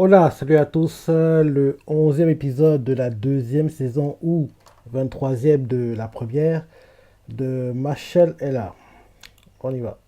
Hola, salut à tous. Le 11e épisode de la deuxième saison ou 23e de la première de Machel est là. On y va.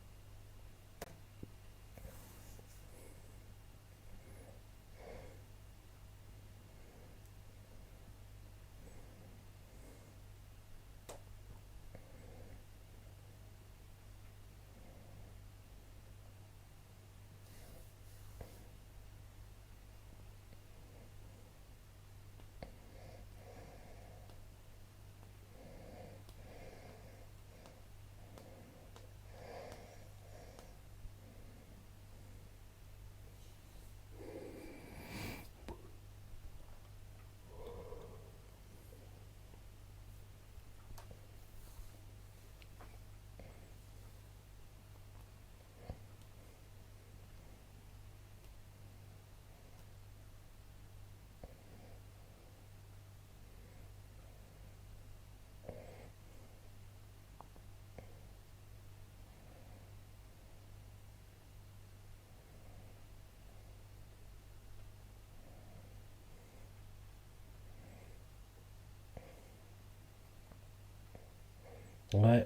Ouais.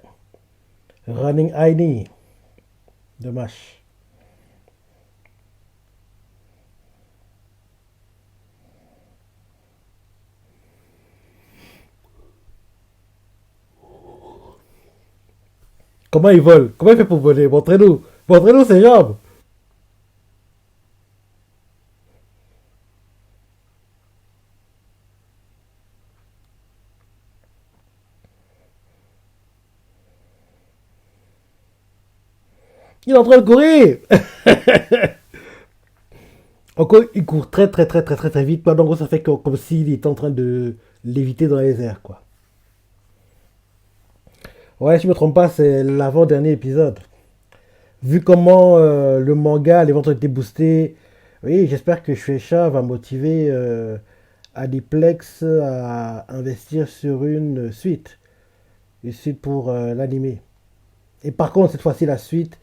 Running Heidi de Mash. Comment il vole? Comment il fait pour voler? Montrez-nous. Montrez-nous ses jambes. Il est en train de courir. Encore, il court très très très très très très vite. En gros, ça fait comme s'il était en train de léviter dans les airs, quoi. Ouais, si je me trompe pas, c'est l'avant-dernier épisode. Vu comment le manga, les ventes ont été boostées, oui, j'espère que Shueisha va motiver Aniplex à investir sur une suite pour l'animé. Et par contre, cette fois-ci, la suite,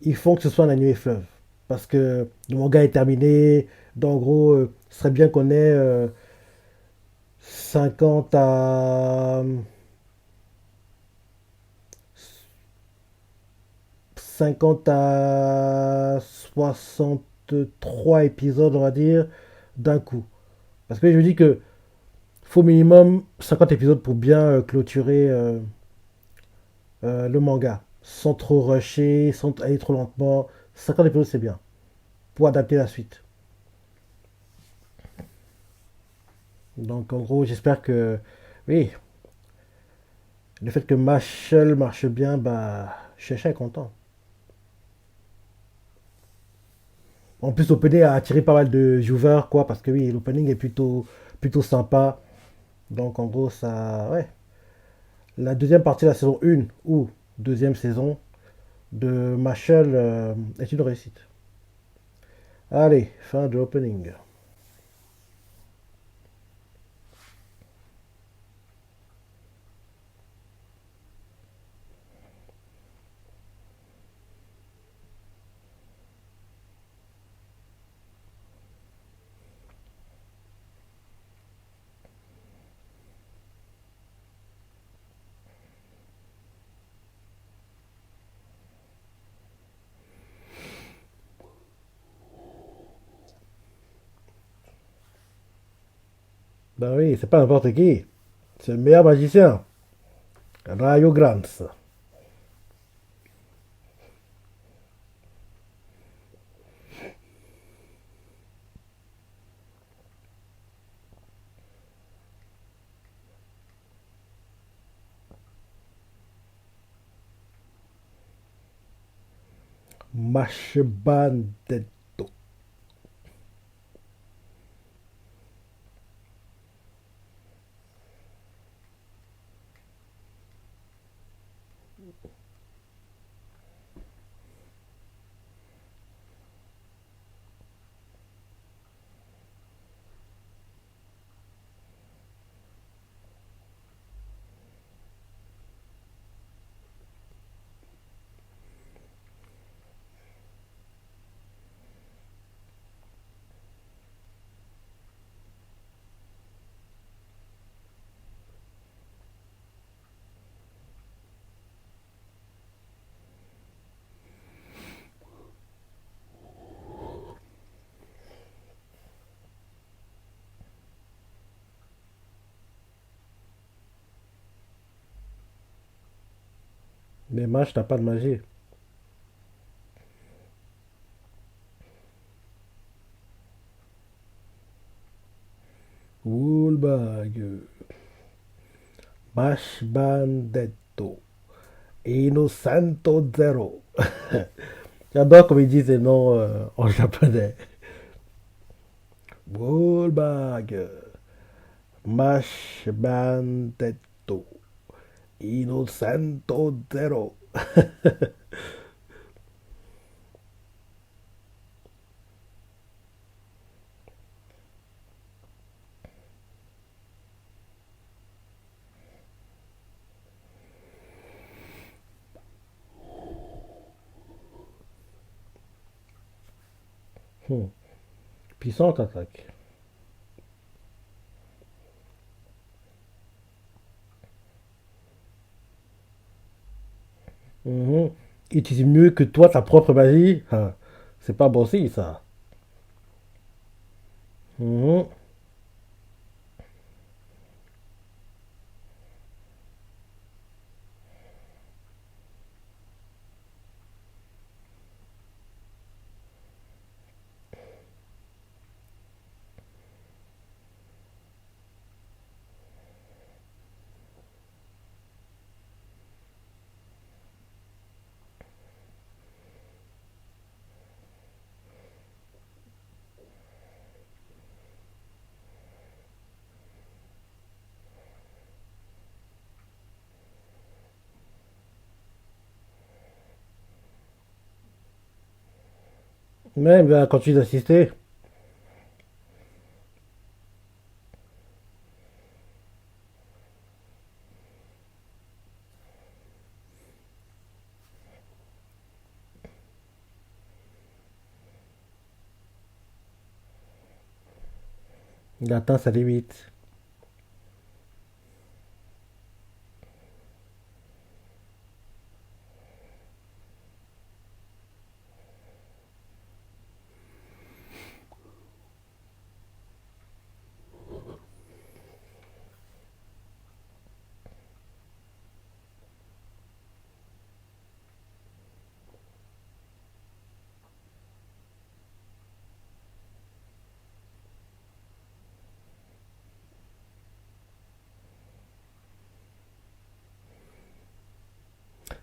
il faut que ce soit un animé fleuve. Parce que le manga est terminé. Donc, en gros, ce serait bien qu'on ait 50 à 50 à 63 épisodes, on va dire, d'un coup. Parce que je me dis que faut minimum 50 épisodes pour bien clôturer le manga. Sans trop rusher, sans aller trop lentement. 50 épisodes, c'est bien. Pour adapter la suite. Donc, en gros, j'espère que. Oui, le fait que Machel marche bien, bah. Chercher est content. En plus, l'opening a attiré pas mal de viewers, quoi. Parce que oui, l'opening est plutôt sympa. Donc, en gros, ça. Ouais. La deuxième partie de la saison 1 ou deuxième saison de Machel est une réussite. Allez, fin de l'opening. Ben oui, c'est pas n'importe qui. C'est le meilleur magicien. Rayo Grants. Mashbandetto. Mais match, t'as pas de magie. Woolbag. Mash Bandetto. Innocento Zero. J'adore comme ils disent les noms en japonais. Woolbag. Mash Bandetto. Innocento Zero. Hmm. Puissante attaque. Mhm. Utilise mieux que toi ta propre magie. Ah, c'est pas bon signe ça. Mhm. Même là, continue d'assister. Il atteint sa limite.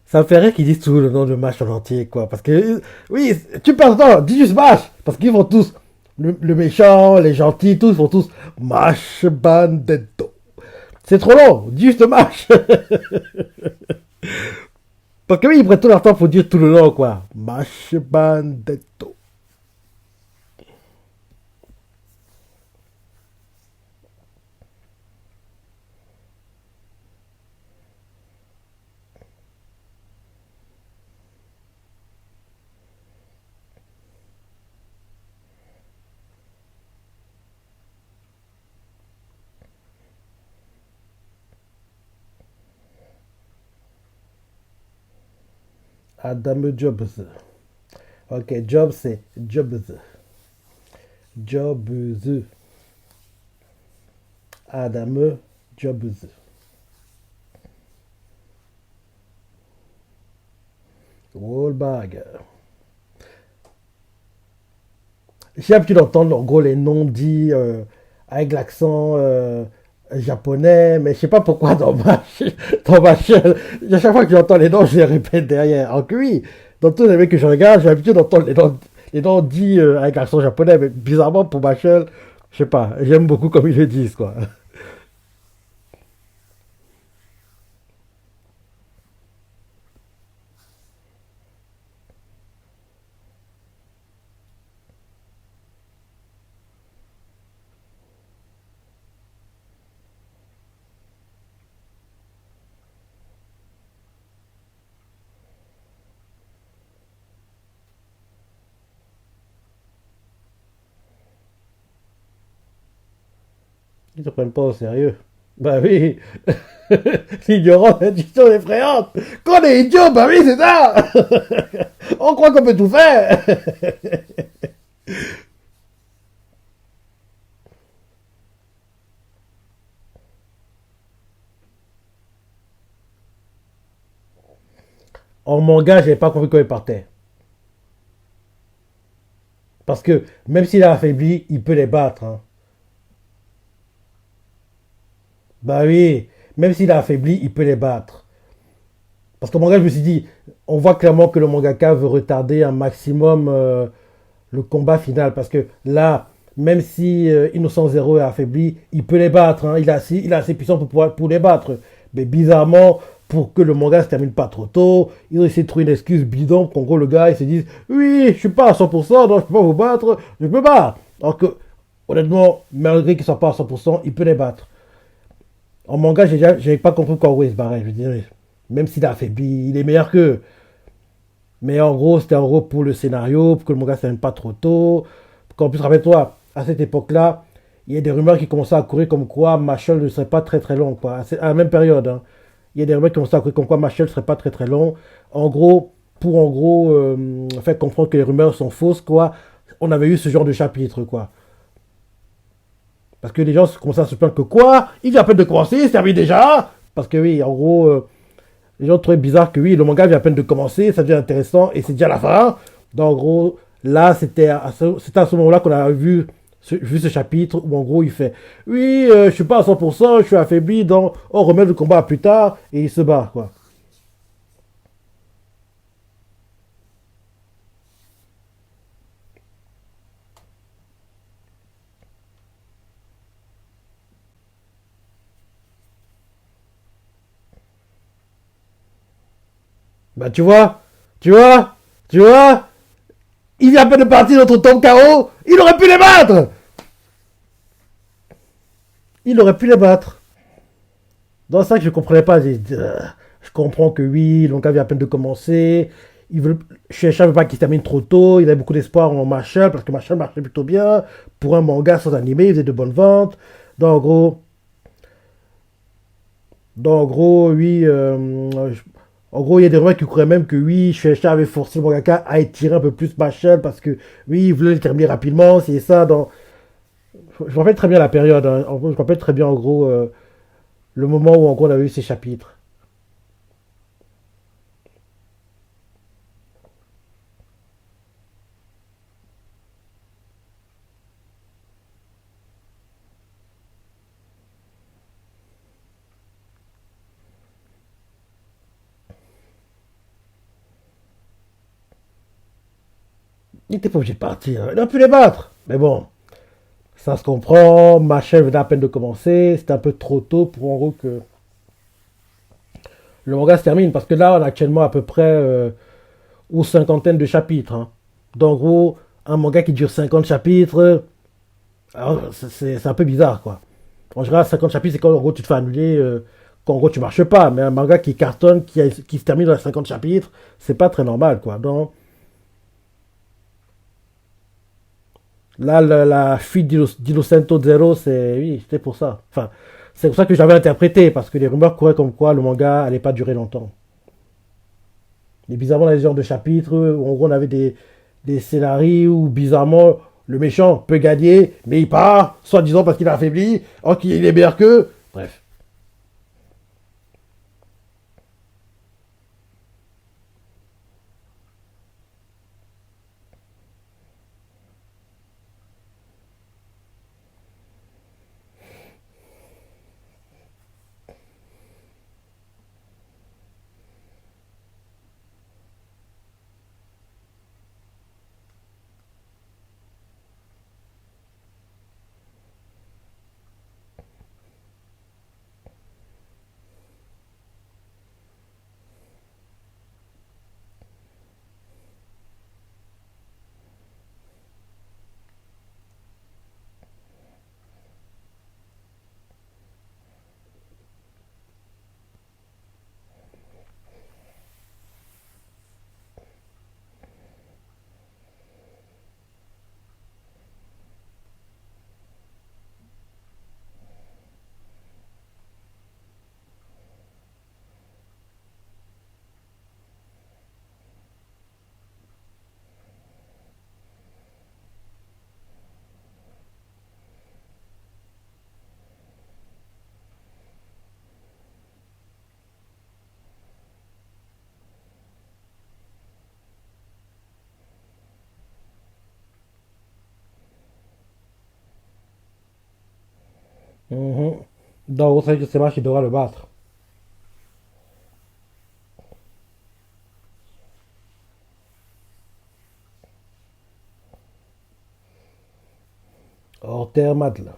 Ça me ferait qu'ils disent tout le nom de match en entier, quoi. Parce que, oui, tu parles temps, dis juste match. Parce qu'ils font tous, le méchant, les gentils, tous font tous match bandetto. C'est trop long, dis juste match. Parce que oui, ils prennent tout leur temps pour dire tout le nom, quoi. Match bandetto. Adam Jobs. Ok, Jobs, c'est Jobs. Jobs. Adam Jobs. Wallbag. J'ai l'habitude d'entendre en gros les noms dits avec l'accent japonais, mais je sais pas pourquoi dans ma chaîne, à chaque fois que j'entends les noms, je les répète derrière. Alors que oui, dans tous les mecs que je regarde, j'ai l'habitude d'entendre les noms dits avec l'accent japonais, mais bizarrement pour ma chaîne, je sais pas, j'aime beaucoup comme ils le disent, quoi. Ils te prennent pas au sérieux. Bah oui, l'ignorance est une chose effrayante. Quand on est idiot, bah oui, c'est ça. On croit qu'on peut tout faire. En manga, j'avais pas compris comment il partait. Parce que même s'il est affaibli, il peut les battre, hein. Bah oui, même s'il est affaibli, il peut les battre. Parce qu'au manga, je me suis dit, on voit clairement que le mangaka veut retarder un maximum le combat final. Parce que là, même si Innocent Zero est affaibli, il peut les battre, hein. Il est assez puissant pour les battre. Mais bizarrement, pour que le manga se termine pas trop tôt, ils ont essayé de trouver une excuse bidon. Qu'en gros, le gars, il se dit, oui, je suis pas à 100%, donc je peux pas vous battre, je peux pas. Alors que, honnêtement, malgré qu'il soit pas à 100%, il peut les battre. En manga, j'avais pas compris pourquoi il se barrait. Je veux dire, même s'il a affaibli, il est meilleur qu'eux. Mais en gros, c'était en gros pour le scénario, pour que le manga ne s'arrête pas trop tôt. En plus, rappelle-toi, à cette époque-là, il y a des rumeurs qui commençaient à courir comme quoi Machel ne serait pas très très long, quoi. À la même période, hein. Il y a des rumeurs qui commençaient à courir comme quoi Machel ne serait pas très très long. En gros, pour en gros faire comprendre que les rumeurs sont fausses, quoi, on avait eu ce genre de chapitre, quoi. Parce que les gens commençaient à se plaindre que quoi, il vient à peine de commencer, il se termine déjà. Parce que oui, en gros, les gens trouvaient bizarre que oui, le manga vient à peine de commencer, ça devient intéressant et c'est déjà la fin. Donc en gros, là, c'était à ce moment-là qu'on a vu ce chapitre où en gros il fait oui, je suis pas à 100%, je suis affaibli, donc on remet le combat à plus tard et il se bat, quoi. Bah tu vois, tu vois, il vient à peine de partir notre tombe KO, il aurait pu les battre. Il aurait pu les battre. Dans ça que je comprenais pas. Je comprends que oui, le manga vient à peine de commencer. Il veut, Shueisha veut pas qu'il se termine trop tôt. Il a beaucoup d'espoir en Marshall parce que Marshall marchait plutôt bien. Pour un manga sans animé, il faisait de bonnes ventes. Donc en gros, oui. En gros, il y a des rumeurs qui couraient même que oui, Shueisha avait forcé le mangaka à étirer un peu plus Marshall parce que oui, il voulait le terminer rapidement. C'est ça. Je me rappelle très bien la période, hein. En gros, je me rappelle très bien en gros le moment où en gros on a eu ces chapitres. Il était pas obligé de partir. Il a pu les battre. Mais bon, ça se comprend. Ma chaîne venait à peine de commencer. C'était un peu trop tôt pour en gros que le manga se termine. Parce que là, on a actuellement à peu près une cinquantaine de chapitres, hein. Donc, en gros, un manga qui dure 50 chapitres, alors, c'est un peu bizarre, quoi. En général, 50 chapitres, c'est quand en gros tu te fais annuler, quand en gros tu marches pas. Mais un manga qui cartonne, qui se termine dans les 50 chapitres, c'est pas très normal, quoi. Donc, là, la fuite d'Innocento Zero, c'est. Oui, c'était pour ça. Enfin, c'est pour ça que j'avais interprété, parce que les rumeurs couraient comme quoi le manga allait pas durer longtemps. Et bizarrement, dans les genres de chapitres, où en gros on avait des scénarios où bizarrement le méchant peut gagner, mais il part, soi-disant parce qu'il a affaibli, or qu'il est meilleur qu'eux. Bref. Mhm. Donc, c'est que c'est moi qui devra le battre. Hors terme, là.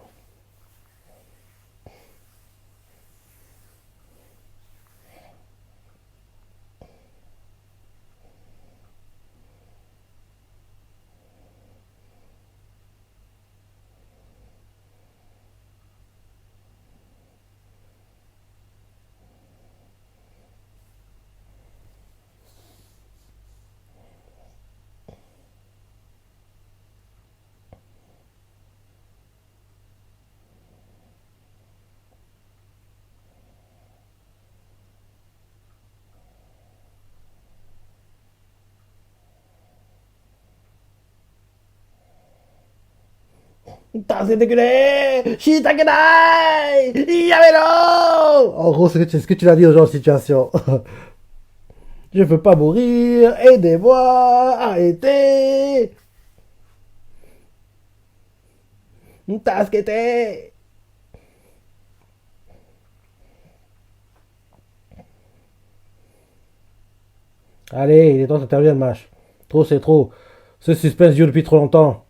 C'est dégueulé! Shitakenai! Yamero! En gros, c'est ce que tu l'as dit aux gens en situation. Je veux pas mourir, aidez-moi, arrêtez! Tasquete! Allez, il est temps d'intervenir, match. Trop, c'est trop. Ce suspense dure depuis trop longtemps.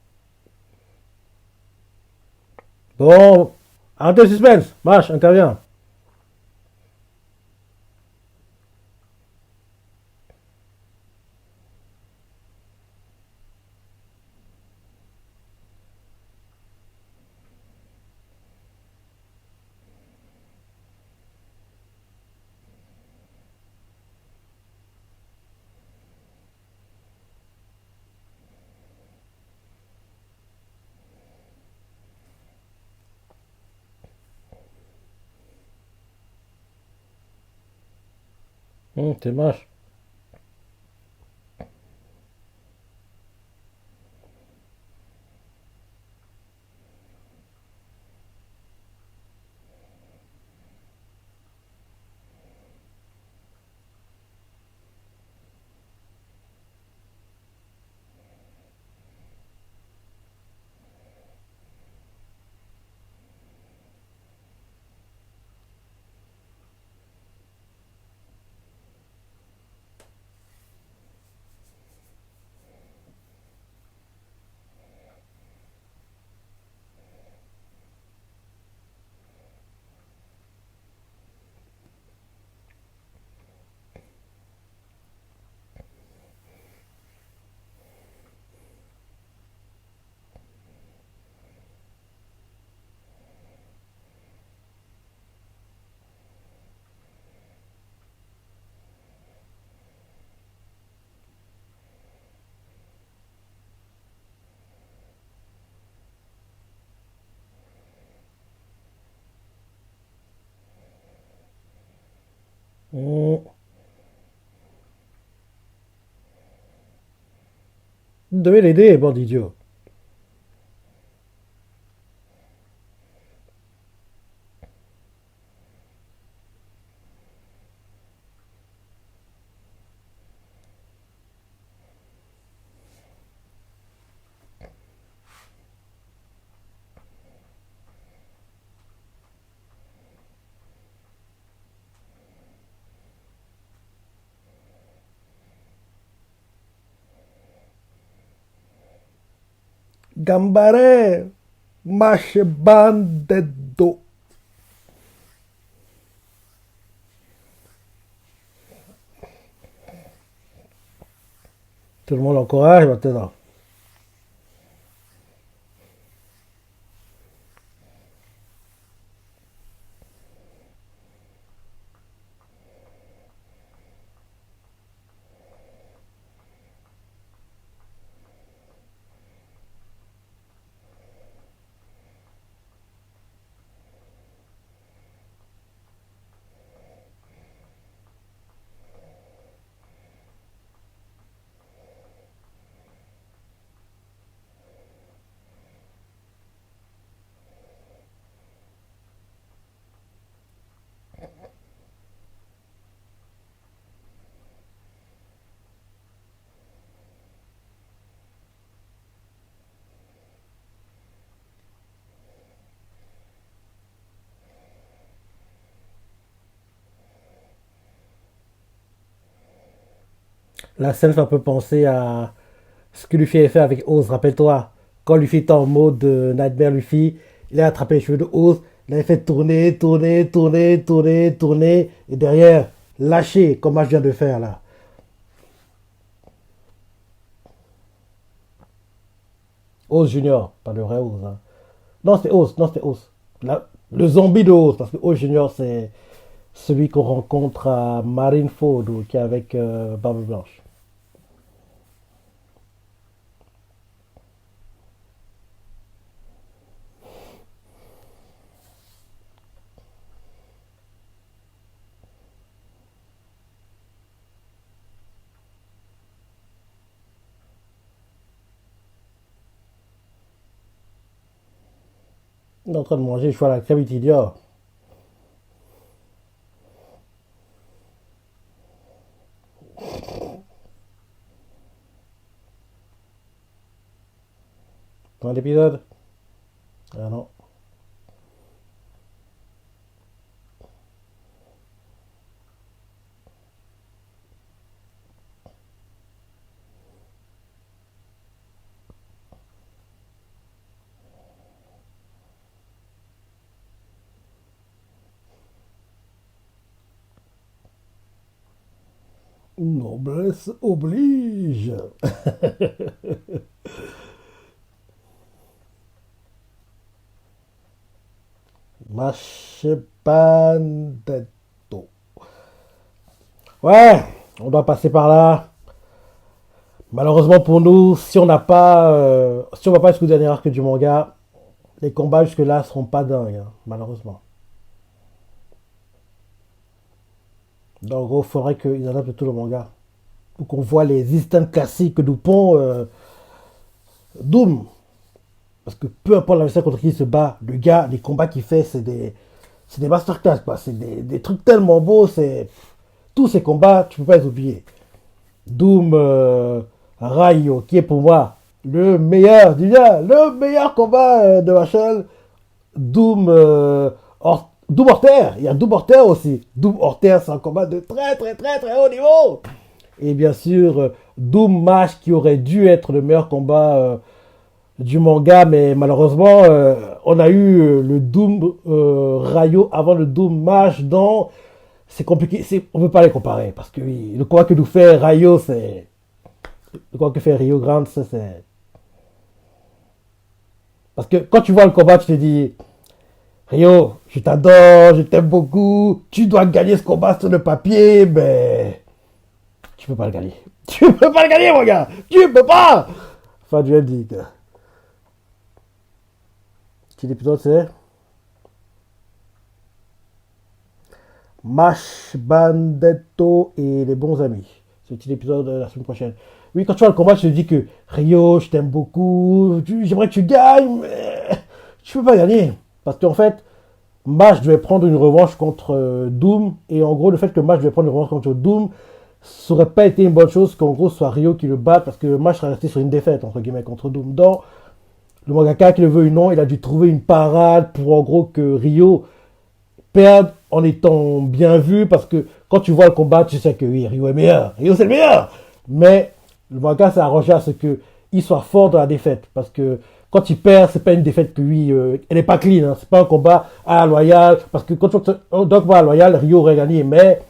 Bon, arrêtez le suspense. Match, intervient. C'est match. Vous devez l'aider, bande d'idiot. Gambare, mache bandeddo. Tout le monde encourage maintenant. La scène fait un peu penser à ce que Luffy avait fait avec Oz, rappelle-toi. Quand Luffy était en mode Nightmare Luffy, il a attrapé les cheveux de Oz, il avait fait tourner, tourner, tourner, tourner, tourner, et derrière, lâcher, comme moi je viens de faire là. Oz Junior, pas le vrai Oz. Hein. Non, c'était Oz, non, c'était Oz. Le zombie de Oz, parce que Oz Junior, c'est celui qu'on rencontre à Marineford, qui est avec Barbe Blanche. Il est en train de manger, je vois la crème idiot. Dans l'épisode. Ah non. Noblesse oblige. Machepandetto. Ouais, on doit passer par là. Malheureusement pour nous, si on n'a pas, si on va pas jusqu'au dernier arc du manga, les combats jusque-là seront pas dingues, hein, malheureusement. Donc, en gros, il faudrait qu'ils adaptent tout le manga. Pour qu'on voit les instants classiques du pont Doom. Parce que peu importe l'adversaire contre qui il se bat, le gars, les combats qu'il fait, c'est des masterclass, quoi. C'est des trucs tellement beaux. Tous ces combats, tu peux pas les oublier. Doom Rayo, qui est pour moi le meilleur, déjà, le meilleur combat de Marshall. Doom, Doom Horter, il y a Doom Horter aussi. Doom Horter, c'est un combat de très très très très haut niveau. Et bien sûr, Doom Mash, qui aurait dû être le meilleur combat du manga, mais malheureusement, on a eu le Doom Rayo avant le Doom Mash, dans c'est compliqué, on ne peut pas les comparer, parce que oui, le combat que nous fait Rayo, c'est... Le combat que fait Rio Grande, c'est... Parce que quand tu vois le combat, tu te dis, Rio, je t'adore, je t'aime beaucoup, tu dois gagner ce combat sur le papier, mais tu peux pas le gagner. Tu peux pas le gagner, mon gars. Tu peux pas. Enfin, je dis. Quel épisode c'est Mash Bandetto et les bons amis. C'est un petit épisode de la semaine prochaine. Oui, quand tu vois le combat, tu te dis que Rio, je t'aime beaucoup, j'aimerais que tu gagnes, mais tu peux pas gagner. Parce qu'en fait, Mash devait prendre une revanche contre Doom. Et en gros, le fait que Mash devait prendre une revanche contre Doom, ça aurait pas été une bonne chose qu'en gros ce soit Rio qui le batte. Parce que Mash serait resté sur une défaite, entre guillemets, contre Doom. Dans le mangaka, qui le veut ou non, il a dû trouver une parade pour en gros que Rio perde en étant bien vu. Parce que quand tu vois le combat, tu sais que oui, Rio est meilleur. Rio, c'est le meilleur. Mais le manga s'est arrangé à ce qu'il soit fort dans la défaite. Parce que quand il perd, c'est pas une défaite que lui, elle n'est pas clean. Hein. C'est pas un combat à la loyale. Parce que quand tu vois à la loyale, Rio aurait gagné. Mais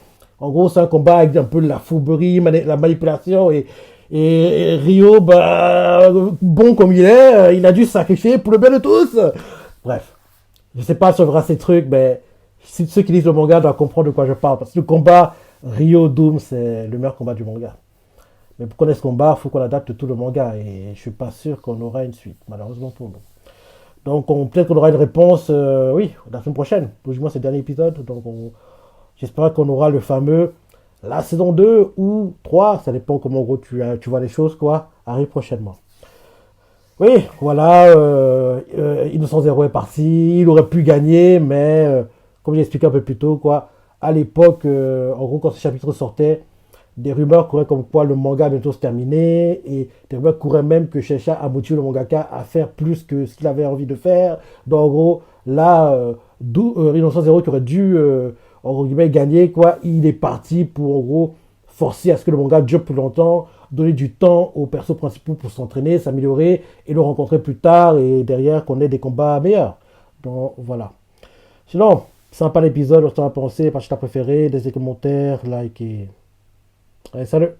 en gros, c'est un combat avec un peu la fourberie, la manipulation. Et Rio, bah, bon comme il est, il a dû se sacrifier pour le bien de tous. Bref, je sais pas si on verra ces trucs, mais ceux qui lisent le manga doivent comprendre de quoi je parle. Parce que le combat Rio Doom, c'est le meilleur combat du manga. Mais pour connaître ce combat, il faut qu'on adapte tout le manga. Et je suis pas sûr qu'on aura une suite, malheureusement pour nous. Donc peut-être qu'on aura une réponse, oui, la semaine prochaine. Du moins, c'est le dernier épisode. Donc j'espère qu'on aura le fameux la saison 2 ou 3. Ça dépend comment en gros tu vois les choses, quoi. Arrive prochainement. Oui, voilà. Innocent Zero est parti. Il aurait pu gagner, mais comme j'ai expliqué un peu plus tôt, quoi. À l'époque, en gros, quand ce chapitre sortait, des rumeurs couraient comme quoi le manga bientôt se terminait, et des rumeurs couraient même que Shueisha a motivé le mangaka à faire plus que ce qu'il avait envie de faire. Donc en gros, là, Innocent Zero qui aurait dû en gros, gagner, quoi, il est parti pour en gros forcer à ce que le manga dure plus longtemps, donner du temps aux persos principaux pour s'entraîner, s'améliorer et le rencontrer plus tard et derrière qu'on ait des combats meilleurs. Donc voilà. Sinon, sympa l'épisode, on t'en a pensé, parce que t'as préféré, laissez des commentaires, like et... Allez, salut!